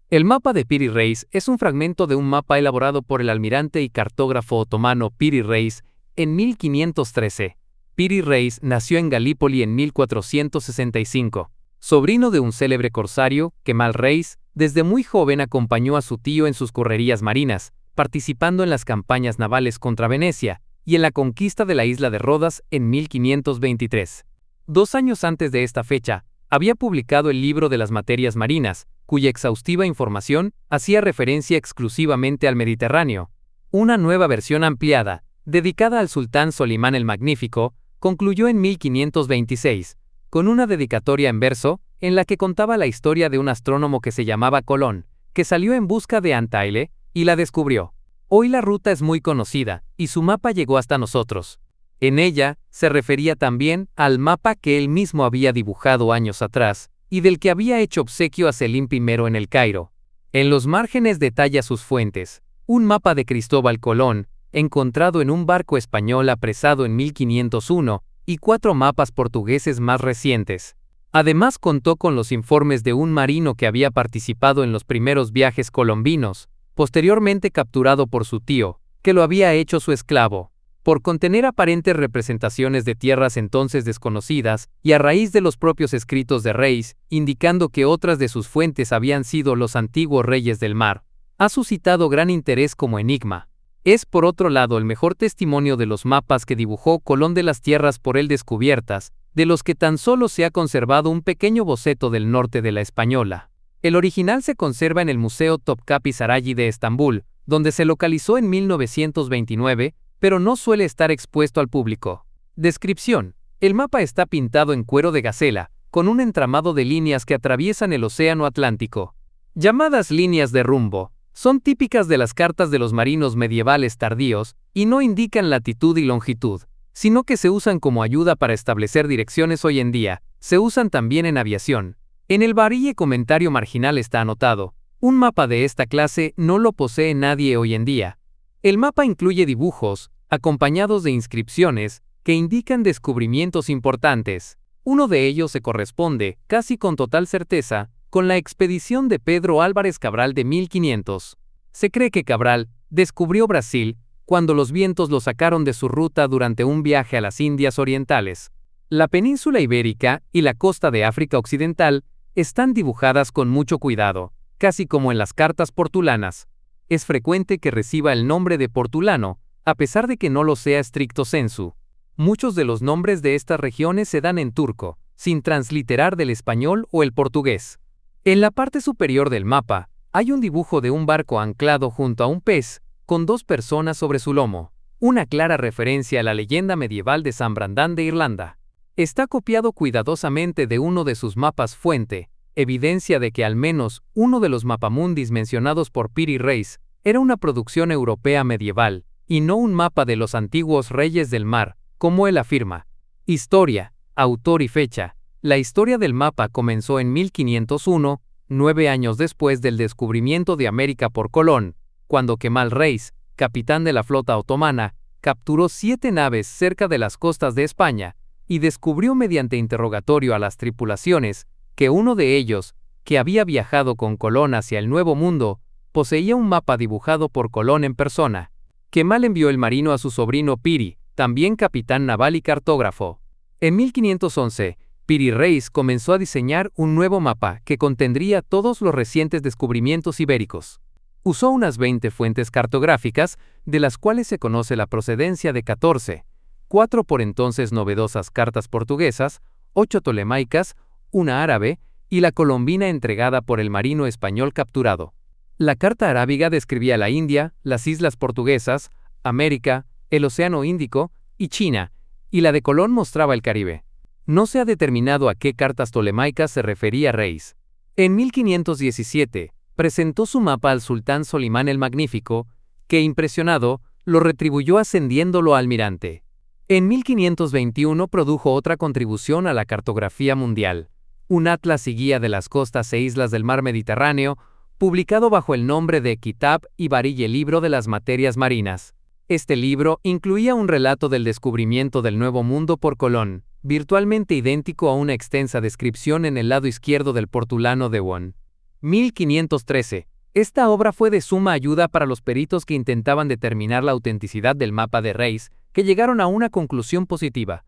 El mapa de Piri Reis es un fragmento de un mapa elaborado por el almirante y cartógrafo otomano Piri Reis en 1513. Piri Reis nació en Galípoli en 1465. Sobrino de un célebre corsario, Kemal Reis, desde muy joven acompañó a su tío en sus correrías marinas, participando en las campañas navales contra Venecia y en la conquista de la isla de Rodas en 1523. 2 años antes de esta fecha, había publicado el libro de las materias marinas, cuya exhaustiva información hacía referencia exclusivamente al Mediterráneo. Una nueva versión ampliada, dedicada al sultán Solimán el Magnífico, concluyó en 1526, con una dedicatoria en verso, en la que contaba la historia de un astrónomo que se llamaba Colón, que salió en busca de Antaile y la descubrió. Hoy la ruta es muy conocida, y su mapa llegó hasta nosotros. En ella, se refería también al mapa que él mismo había dibujado años atrás, y del que había hecho obsequio a Selim I en el Cairo. En los márgenes detalla sus fuentes, un mapa de Cristóbal Colón, encontrado en un barco español apresado en 1501, y 4 mapas portugueses más recientes. Además contó con los informes de un marino que había participado en los primeros viajes colombinos, posteriormente capturado por su tío, que lo había hecho su esclavo. Por contener aparentes representaciones de tierras entonces desconocidas, y a raíz de los propios escritos de Reis, indicando que otras de sus fuentes habían sido los antiguos reyes del mar, ha suscitado gran interés como enigma. Es por otro lado el mejor testimonio de los mapas que dibujó Colón de las tierras por él descubiertas, de los que tan solo se ha conservado un pequeño boceto del norte de la Española. El original se conserva en el Museo Topkapi Sarayı de Estambul, donde se localizó en 1929, pero no suele estar expuesto al público. Descripción: el mapa está pintado en cuero de gacela, con un entramado de líneas que atraviesan el Océano Atlántico. Llamadas líneas de rumbo, son típicas de las cartas de los marinos medievales tardíos, y no indican latitud y longitud, sino que se usan como ayuda para establecer direcciones hoy en día. Se usan también en aviación. En el varille comentario marginal está anotado: un mapa de esta clase no lo posee nadie hoy en día. El mapa incluye dibujos, acompañados de inscripciones, que indican descubrimientos importantes. Uno de ellos se corresponde, casi con total certeza, con la expedición de Pedro Álvarez Cabral de 1500. Se cree que Cabral descubrió Brasil cuando los vientos lo sacaron de su ruta durante un viaje a las Indias Orientales. La península ibérica y la costa de África Occidental están dibujadas con mucho cuidado, casi como en las cartas portulanas. Es frecuente que reciba el nombre de Portulano, a pesar de que no lo sea stricto sensu. Muchos de los nombres de estas regiones se dan en turco, sin transliterar del español o el portugués. En la parte superior del mapa, hay un dibujo de un barco anclado junto a un pez, con 2 personas sobre su lomo, una clara referencia a la leyenda medieval de San Brandán de Irlanda. Está copiado cuidadosamente de uno de sus mapas fuente, evidencia de que al menos uno de los mapamundis mencionados por Piri Reis era una producción europea medieval, y no un mapa de los antiguos reyes del mar, como él afirma. Historia, autor y fecha. La historia del mapa comenzó en 1501, 9 años después del descubrimiento de América por Colón, cuando Kemal Reis, capitán de la flota otomana, capturó 7 naves cerca de las costas de España, y descubrió mediante interrogatorio a las tripulaciones que uno de ellos, que había viajado con Colón hacia el Nuevo Mundo, poseía un mapa dibujado por Colón en persona. Kemal envió el marino a su sobrino Piri, también capitán naval y cartógrafo. En 1511, Piri Reis comenzó a diseñar un nuevo mapa que contendría todos los recientes descubrimientos ibéricos. Usó unas 20 fuentes cartográficas, de las cuales se conoce la procedencia de 14, 4 por entonces novedosas cartas portuguesas, 8 tolemaicas, una árabe, y la colombina entregada por el marino español capturado. La carta arábiga describía la India, las islas portuguesas, América, el Océano Índico y China, y la de Colón mostraba el Caribe. No se ha determinado a qué cartas tolemaicas se refería Reis. En 1517, presentó su mapa al sultán Solimán el Magnífico, que, impresionado, lo retribuyó ascendiéndolo a almirante. En 1521 produjo otra contribución a la cartografía mundial, un atlas y guía de las costas e islas del mar Mediterráneo, publicado bajo el nombre de Kitab y Varille Libro de las Materias Marinas. Este libro incluía un relato del descubrimiento del Nuevo Mundo por Colón, virtualmente idéntico a una extensa descripción en el lado izquierdo del portulano de Won. 1513. Esta obra fue de suma ayuda para los peritos que intentaban determinar la autenticidad del mapa de Reis, que llegaron a una conclusión positiva.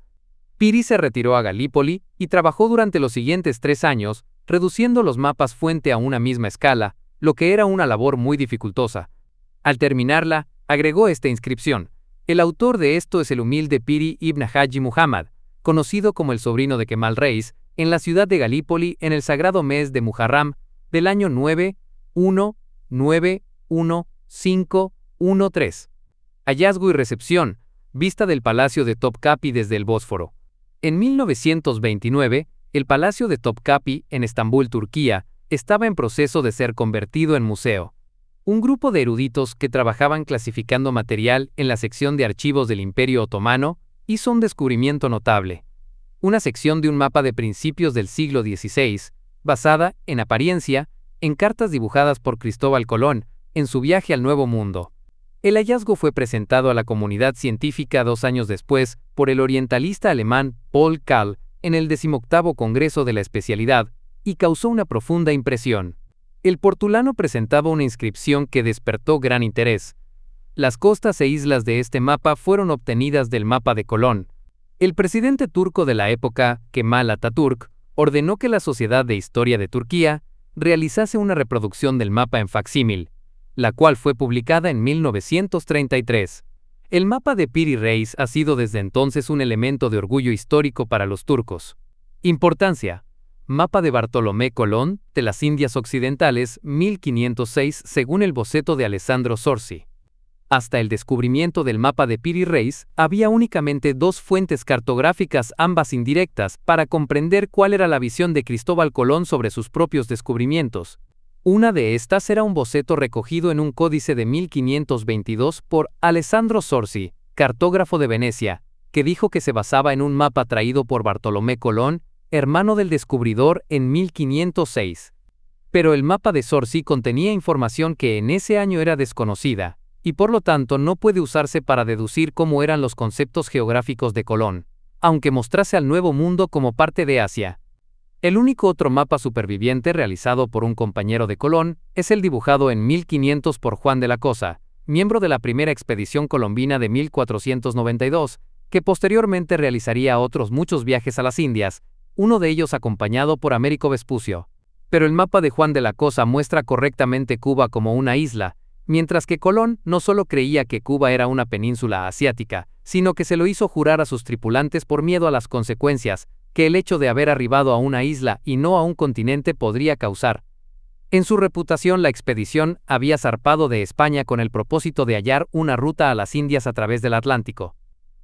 Piri se retiró a Galípoli y trabajó durante los siguientes 3 años, reduciendo los mapas fuente a una misma escala, lo que era una labor muy dificultosa. Al terminarla, agregó esta inscripción: el autor de esto es el humilde Piri ibn Haji Muhammad, conocido como el sobrino de Kemal Reis, en la ciudad de Galípoli en el sagrado mes de Muharram, del año 9-1-9-1-5-1-3. Hallazgo y recepción: vista del Palacio de Topkapi desde el Bósforo. En 1929, el Palacio de Topkapi, en Estambul, Turquía, estaba en proceso de ser convertido en museo. Un grupo de eruditos que trabajaban clasificando material en la sección de archivos del Imperio Otomano hizo un descubrimiento notable. Una sección de un mapa de principios del siglo XVI, basada, en apariencia, en cartas dibujadas por Cristóbal Colón en su viaje al Nuevo Mundo. El hallazgo fue presentado a la comunidad científica 2 años después por el orientalista alemán Paul Kahl en el 18º Congreso de la Especialidad y causó una profunda impresión. El portulano presentaba una inscripción que despertó gran interés. Las costas e islas de este mapa fueron obtenidas del mapa de Colón. El presidente turco de la época, Kemal Atatürk, ordenó que la Sociedad de Historia de Turquía realizase una reproducción del mapa en facsímil, la cual fue publicada en 1933. El mapa de Piri Reis ha sido desde entonces un elemento de orgullo histórico para los turcos. Importancia: Mapa de Bartolomé Colón, de las Indias Occidentales, 1506, según el boceto de Alessandro Sorsi. Hasta el descubrimiento del mapa de Piri Reis, había únicamente 2 fuentes cartográficas, ambas indirectas, para comprender cuál era la visión de Cristóbal Colón sobre sus propios descubrimientos. Una de estas era un boceto recogido en un códice de 1522 por Alessandro Sorsi, cartógrafo de Venecia, que dijo que se basaba en un mapa traído por Bartolomé Colón, hermano del descubridor, en 1506. Pero el mapa de Sorsi contenía información que en ese año era desconocida, y por lo tanto no puede usarse para deducir cómo eran los conceptos geográficos de Colón, aunque mostrase al Nuevo Mundo como parte de Asia. El único otro mapa superviviente realizado por un compañero de Colón es el dibujado en 1500 por Juan de la Cosa, miembro de la primera expedición colombina de 1492, que posteriormente realizaría otros muchos viajes a las Indias, uno de ellos acompañado por Américo Vespucio. Pero el mapa de Juan de la Cosa muestra correctamente Cuba como una isla, mientras que Colón no solo creía que Cuba era una península asiática, sino que se lo hizo jurar a sus tripulantes por miedo a las consecuencias que el hecho de haber arribado a una isla y no a un continente podría causar. En su reputación, la expedición había zarpado de España con el propósito de hallar una ruta a las Indias a través del Atlántico.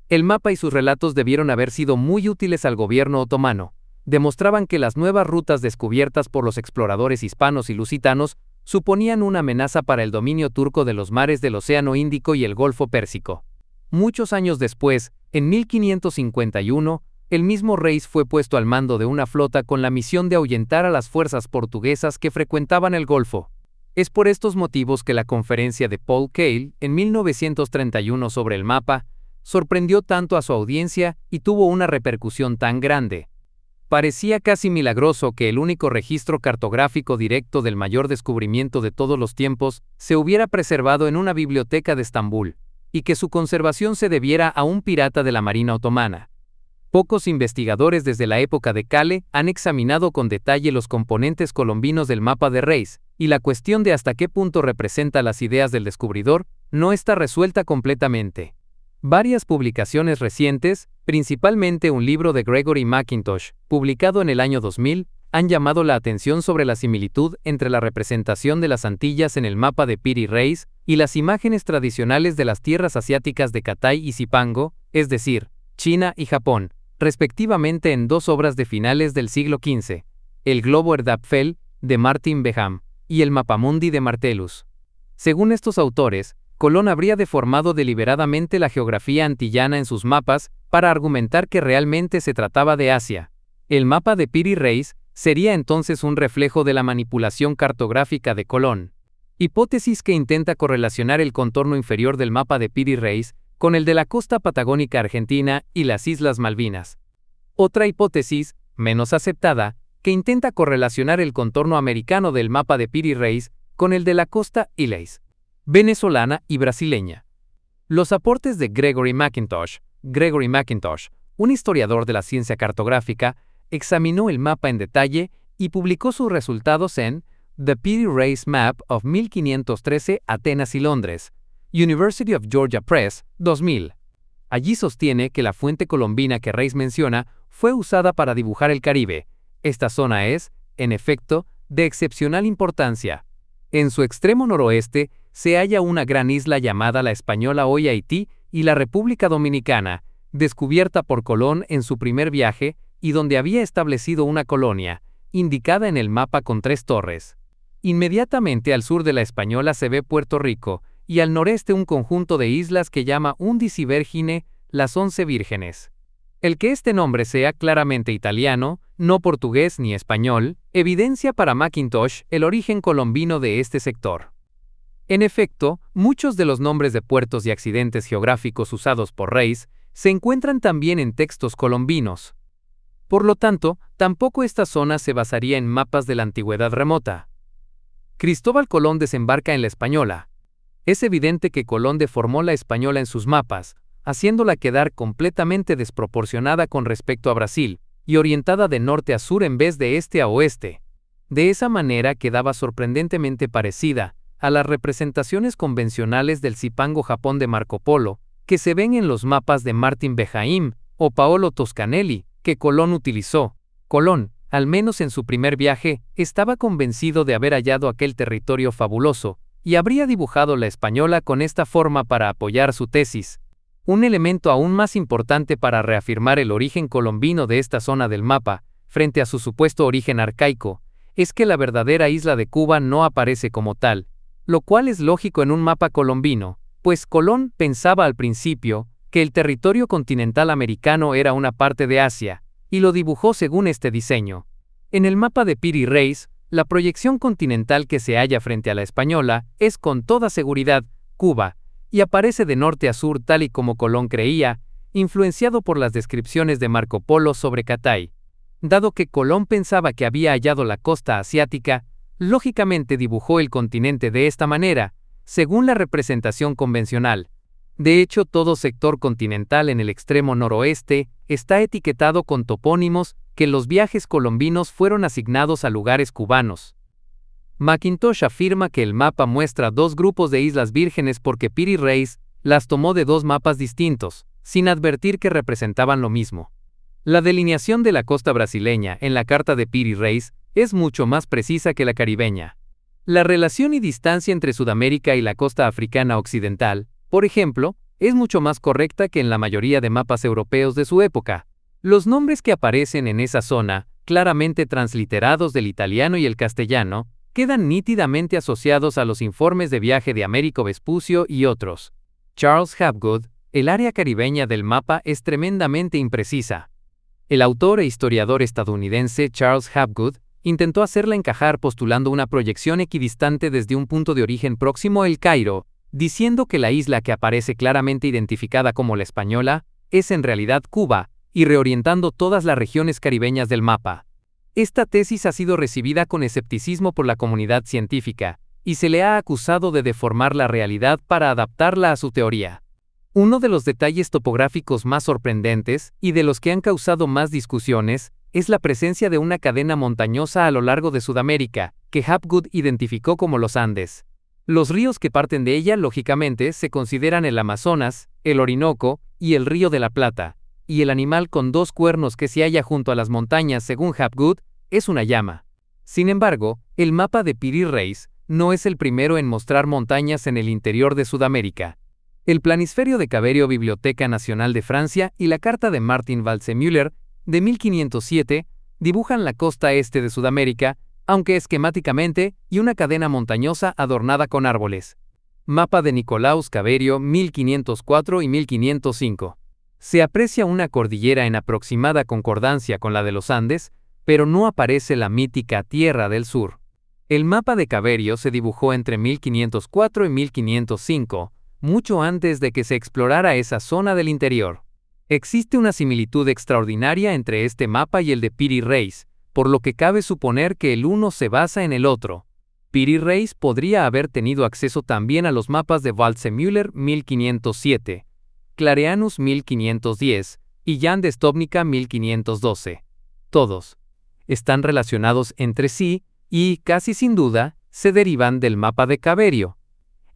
El mapa y sus relatos debieron haber sido muy útiles al gobierno otomano. Demostraban que las nuevas rutas descubiertas por los exploradores hispanos y lusitanos suponían una amenaza para el dominio turco de los mares del Océano Índico y el Golfo Pérsico. Muchos años después, en 1551, el mismo Reis fue puesto al mando de una flota con la misión de ahuyentar a las fuerzas portuguesas que frecuentaban el Golfo. Es por estos motivos que la conferencia de Paul Kahl, en 1931 sobre el mapa, sorprendió tanto a su audiencia y tuvo una repercusión tan grande. Parecía casi milagroso que el único registro cartográfico directo del mayor descubrimiento de todos los tiempos se hubiera preservado en una biblioteca de Estambul, y que su conservación se debiera a un pirata de la Marina otomana. Pocos investigadores desde la época de Kale han examinado con detalle los componentes colombinos del mapa de Reis, y la cuestión de hasta qué punto representa las ideas del descubridor no está resuelta completamente. Varias publicaciones recientes, principalmente un libro de Gregory Mackintosh, publicado en el año 2000, han llamado la atención sobre la similitud entre la representación de las Antillas en el mapa de Piri Reis y las imágenes tradicionales de las tierras asiáticas de Catay y Zipango, es decir, China y Japón, respectivamente en 2 obras de finales del siglo XV, el Globo Erdapfel, de Martin Beham, y el Mapamundi de Martellus. Según estos autores, Colón habría deformado deliberadamente la geografía antillana en sus mapas para argumentar que realmente se trataba de Asia. El mapa de Piri Reis sería entonces un reflejo de la manipulación cartográfica de Colón. Hipótesis que intenta correlacionar el contorno inferior del mapa de Piri Reis con el de la costa patagónica argentina y las Islas Malvinas. Otra hipótesis, menos aceptada, que intenta correlacionar el contorno americano del mapa de Piri Reis con el de la costa Illinois, venezolana y brasileña. Los aportes de Gregory McIntosh, un historiador de la ciencia cartográfica, examinó el mapa en detalle y publicó sus resultados en The Piri Reis Map of 1513 Atenas y Londres, University of Georgia Press, 2000. Allí sostiene que la fuente colombina que Reis menciona fue usada para dibujar el Caribe. Esta zona es, en efecto, de excepcional importancia. En su extremo noroeste se halla una gran isla llamada la Española hoy Haití y la República Dominicana, descubierta por Colón en su primer viaje y donde había establecido una colonia, indicada en el mapa con 3 torres. Inmediatamente al sur de la Española se ve Puerto Rico, y al noreste un conjunto de islas que llama Undici Vergine, las 11 Vírgenes. El que este nombre sea claramente italiano, no portugués ni español, evidencia para McIntosh el origen colombino de este sector. En efecto, muchos de los nombres de puertos y accidentes geográficos usados por Reis se encuentran también en textos colombinos. Por lo tanto, tampoco esta zona se basaría en mapas de la antigüedad remota. Cristóbal Colón desembarca en la Española. Es evidente que Colón deformó la Española en sus mapas, haciéndola quedar completamente desproporcionada con respecto a Brasil, y orientada de norte a sur en vez de este a oeste. De esa manera quedaba sorprendentemente parecida a las representaciones convencionales del Zipango Japón de Marco Polo, que se ven en los mapas de Martin Behaim o Paolo Toscanelli, que Colón utilizó. Colón, al menos en su primer viaje, estaba convencido de haber hallado aquel territorio fabuloso, y habría dibujado la Española con esta forma para apoyar su tesis. Un elemento aún más importante para reafirmar el origen colombino de esta zona del mapa, frente a su supuesto origen arcaico, es que la verdadera isla de Cuba no aparece como tal, lo cual es lógico en un mapa colombino, pues Colón pensaba al principio que el territorio continental americano era una parte de Asia, y lo dibujó según este diseño. En el mapa de Piri Reis, la proyección continental que se halla frente a la Española es con toda seguridad Cuba, y aparece de norte a sur tal y como Colón creía, influenciado por las descripciones de Marco Polo sobre Catay. Dado que Colón pensaba que había hallado la costa asiática, lógicamente dibujó el continente de esta manera, según la representación convencional. De hecho, todo sector continental en el extremo noroeste está etiquetado con topónimos que en los viajes colombinos fueron asignados a lugares cubanos. McIntosh afirma que el mapa muestra 2 grupos de islas vírgenes porque Piri Reis las tomó de 2 mapas distintos, sin advertir que representaban lo mismo. La delineación de la costa brasileña en la carta de Piri Reis es mucho más precisa que la caribeña. La relación y distancia entre Sudamérica y la costa africana occidental, por ejemplo, es mucho más correcta que en la mayoría de mapas europeos de su época. Los nombres que aparecen en esa zona, claramente transliterados del italiano y el castellano, quedan nítidamente asociados a los informes de viaje de Américo Vespucio y otros. Charles Hapgood, el área caribeña del mapa es tremendamente imprecisa. El autor e historiador estadounidense Charles Hapgood intentó hacerla encajar postulando una proyección equidistante desde un punto de origen próximo a El Cairo, diciendo que la isla que aparece claramente identificada como la Española es en realidad Cuba, y reorientando todas las regiones caribeñas del mapa. Esta tesis ha sido recibida con escepticismo por la comunidad científica, y se le ha acusado de deformar la realidad para adaptarla a su teoría. Uno de los detalles topográficos más sorprendentes, y de los que han causado más discusiones, es la presencia de una cadena montañosa a lo largo de Sudamérica, que Hapgood identificó como los Andes. Los ríos que parten de ella, lógicamente, se consideran el Amazonas, el Orinoco y el Río de la Plata, y el animal con 2 cuernos que se halla junto a las montañas, según Hapgood, es una llama. Sin embargo, el mapa de Piri Reis no es el primero en mostrar montañas en el interior de Sudamérica. El planisferio de Caverio Biblioteca Nacional de Francia y la carta de Martin Waldseemüller, de 1507, dibujan la costa este de Sudamérica, aunque esquemáticamente, y una cadena montañosa adornada con árboles. Mapa de Nicolaus Caverio 1504 y 1505. Se aprecia una cordillera en aproximada concordancia con la de los Andes, pero no aparece la mítica Tierra del Sur. El mapa de Caverio se dibujó entre 1504 y 1505, mucho antes de que se explorara esa zona del interior. Existe una similitud extraordinaria entre este mapa y el de Piri Reis, por lo que cabe suponer que el uno se basa en el otro. Piri Reis podría haber tenido acceso también a los mapas de Waldseemüller 1507, Clareanus 1510 y Jan de Stopnica 1512. Todos están relacionados entre sí y, casi sin duda, se derivan del mapa de Caverio.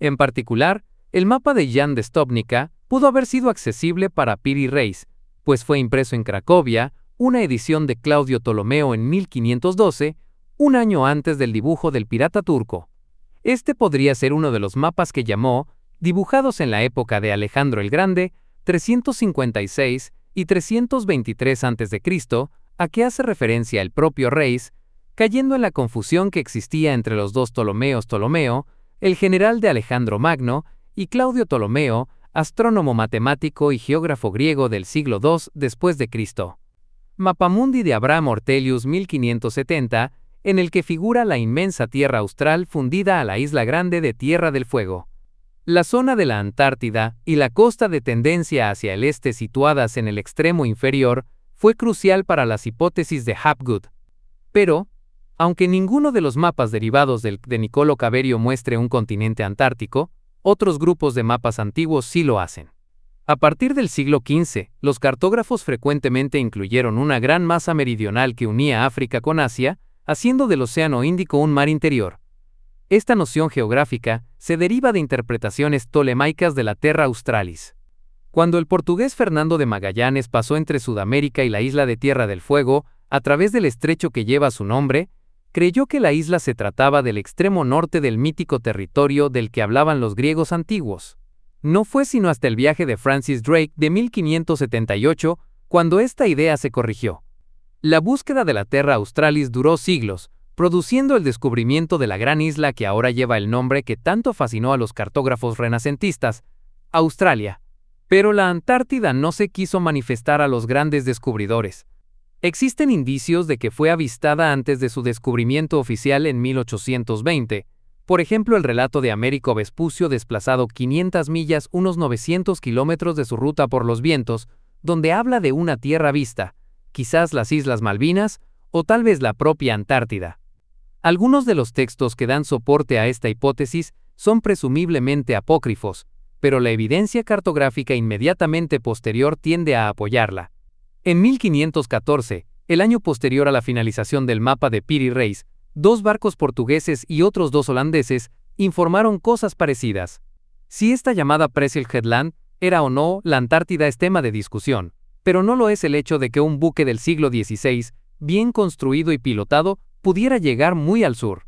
En particular, el mapa de Jan de Stopnica pudo haber sido accesible para Piri Reis, pues fue impreso en Cracovia, una edición de Claudio Ptolomeo en 1512, un año antes del dibujo del pirata turco. Este podría ser uno de los mapas que llamó, dibujados en la época de Alejandro el Grande, 356 y 323 a.C., a que hace referencia el propio Reis, cayendo en la confusión que existía entre los dos Ptolomeos Ptolomeo, el general de Alejandro Magno, y Claudio Ptolomeo, astrónomo matemático y geógrafo griego del siglo II después de Cristo. Mapamundi de Abraham Ortelius 1570, en el que figura la inmensa Tierra Austral fundida a la isla grande de Tierra del Fuego. La zona de la Antártida y la costa de tendencia hacia el este situadas en el extremo inferior fue crucial para las hipótesis de Hapgood. Pero, aunque ninguno de los mapas derivados de Niccolò Caverio muestre un continente antártico, otros grupos de mapas antiguos sí lo hacen. A partir del siglo XV, los cartógrafos frecuentemente incluyeron una gran masa meridional que unía África con Asia, haciendo del Océano Índico un mar interior. Esta noción geográfica se deriva de interpretaciones ptolemaicas de la Terra Australis. Cuando el portugués Fernando de Magallanes pasó entre Sudamérica y la isla de Tierra del Fuego, a través del estrecho que lleva su nombre, creyó que la isla se trataba del extremo norte del mítico territorio del que hablaban los griegos antiguos. No fue sino hasta el viaje de Francis Drake de 1578 cuando esta idea se corrigió. La búsqueda de la Terra Australis duró siglos, produciendo el descubrimiento de la gran isla que ahora lleva el nombre que tanto fascinó a los cartógrafos renacentistas, Australia. Pero la Antártida no se quiso manifestar a los grandes descubridores. Existen indicios de que fue avistada antes de su descubrimiento oficial en 1820, por ejemplo el relato de Américo Vespucio desplazado 500 millas, unos 900 kilómetros de su ruta por los vientos, donde habla de una tierra vista, quizás las Islas Malvinas o tal vez la propia Antártida. Algunos de los textos que dan soporte a esta hipótesis son presumiblemente apócrifos, pero la evidencia cartográfica inmediatamente posterior tiende a apoyarla. En 1514, el año posterior a la finalización del mapa de Piri Reis, 2 barcos portugueses y otros 2 holandeses informaron cosas parecidas. Si esta llamada Presel Headland era o no la Antártida es tema de discusión, pero no lo es el hecho de que un buque del siglo XVI, bien construido y pilotado, pudiera llegar muy al sur.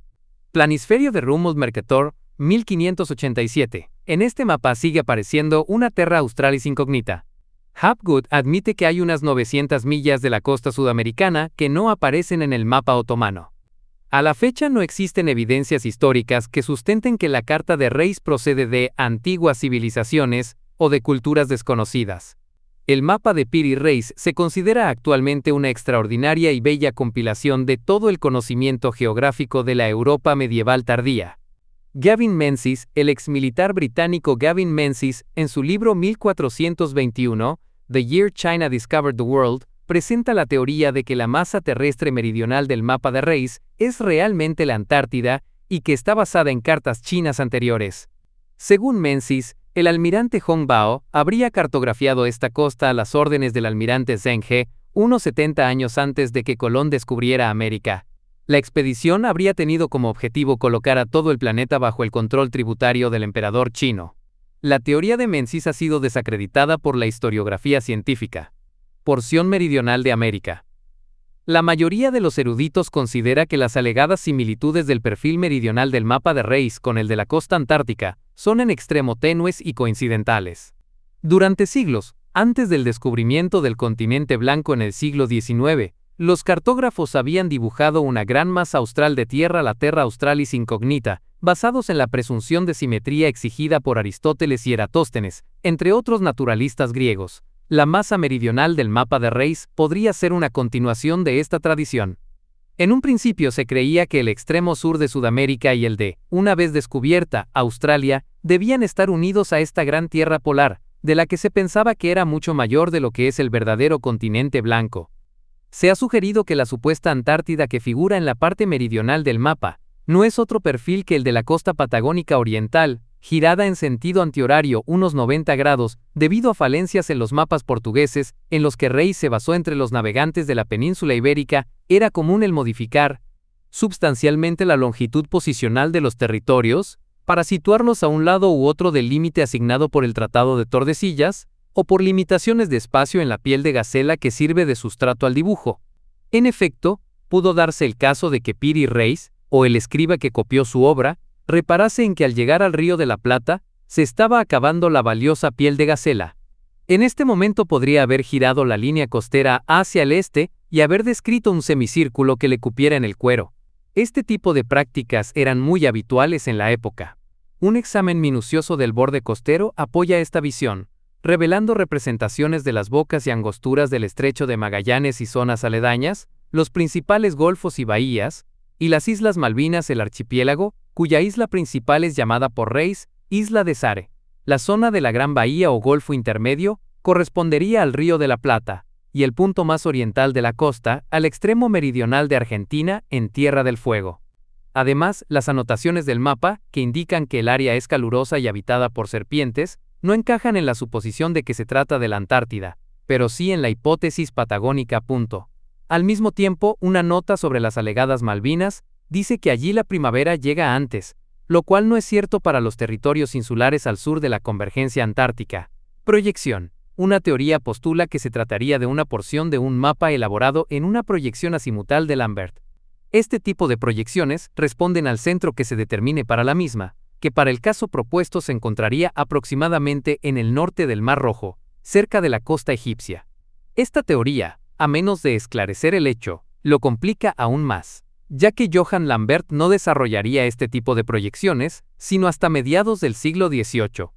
Planisferio de Rumult Mercator, 1587. En este mapa sigue apareciendo una Terra Australis incógnita. Hapgood admite que hay unas 900 millas de la costa sudamericana que no aparecen en el mapa otomano. A la fecha no existen evidencias históricas que sustenten que la carta de Reis procede de antiguas civilizaciones o de culturas desconocidas. El mapa de Piri Reis se considera actualmente una extraordinaria y bella compilación de todo el conocimiento geográfico de la Europa medieval tardía. Gavin Menzies, el exmilitar británico Gavin Menzies, en su libro 1421, The Year China Discovered the World, presenta la teoría de que la masa terrestre meridional del mapa de Reis es realmente la Antártida y que está basada en cartas chinas anteriores. Según Menzies, el almirante Hong Bao habría cartografiado esta costa a las órdenes del almirante Zheng He unos 70 años antes de que Colón descubriera América. La expedición habría tenido como objetivo colocar a todo el planeta bajo el control tributario del emperador chino. La teoría de Menzies ha sido desacreditada por la historiografía científica. Porción meridional de América. La mayoría de los eruditos considera que las alegadas similitudes del perfil meridional del mapa de Reis con el de la costa antártica son en extremo tenues y coincidentales. Durante siglos, antes del descubrimiento del continente blanco en el siglo XIX, los cartógrafos habían dibujado una gran masa austral de tierra, la Terra Australis incógnita, basados en la presunción de simetría exigida por Aristóteles y Eratóstenes, entre otros naturalistas griegos. La masa meridional del mapa de Reis podría ser una continuación de esta tradición. En un principio se creía que el extremo sur de Sudamérica y el de, una vez descubierta, Australia, debían estar unidos a esta gran tierra polar, de la que se pensaba que era mucho mayor de lo que es el verdadero continente blanco. Se ha sugerido que la supuesta Antártida que figura en la parte meridional del mapa no es otro perfil que el de la costa patagónica oriental, girada en sentido antihorario unos 90 grados, debido a falencias en los mapas portugueses, en los que Reis se basó entre los navegantes de la península ibérica. Era común el modificar sustancialmente la longitud posicional de los territorios, para situarlos a un lado u otro del límite asignado por el Tratado de Tordesillas, o por limitaciones de espacio en la piel de gacela que sirve de sustrato al dibujo. En efecto, pudo darse el caso de que Piri Reis, o el escriba que copió su obra, reparase en que al llegar al Río de la Plata, se estaba acabando la valiosa piel de gacela. En este momento podría haber girado la línea costera hacia el este y haber descrito un semicírculo que le cupiera en el cuero. Este tipo de prácticas eran muy habituales en la época. Un examen minucioso del borde costero apoya esta visión, revelando representaciones de las bocas y angosturas del estrecho de Magallanes y zonas aledañas, los principales golfos y bahías, y las Islas Malvinas, el archipiélago, cuya isla principal es llamada por Reis, Isla de Sare. La zona de la Gran Bahía o Golfo Intermedio correspondería al Río de la Plata, y el punto más oriental de la costa, al extremo meridional de Argentina, en Tierra del Fuego. Además, las anotaciones del mapa, que indican que el área es calurosa y habitada por serpientes, no encajan en la suposición de que se trata de la Antártida, pero sí en la hipótesis patagónica. Al mismo tiempo, una nota sobre las alegadas Malvinas dice que allí la primavera llega antes, lo cual no es cierto para los territorios insulares al sur de la convergencia antártica. Proyección. Una teoría postula que se trataría de una porción de un mapa elaborado en una proyección azimutal de Lambert. Este tipo de proyecciones responden al centro que se determine para la misma, que para el caso propuesto se encontraría aproximadamente en el norte del Mar Rojo, cerca de la costa egipcia. Esta teoría, a menos de esclarecer el hecho, lo complica aún más, ya que Johann Lambert no desarrollaría este tipo de proyecciones, sino hasta mediados del siglo XVIII.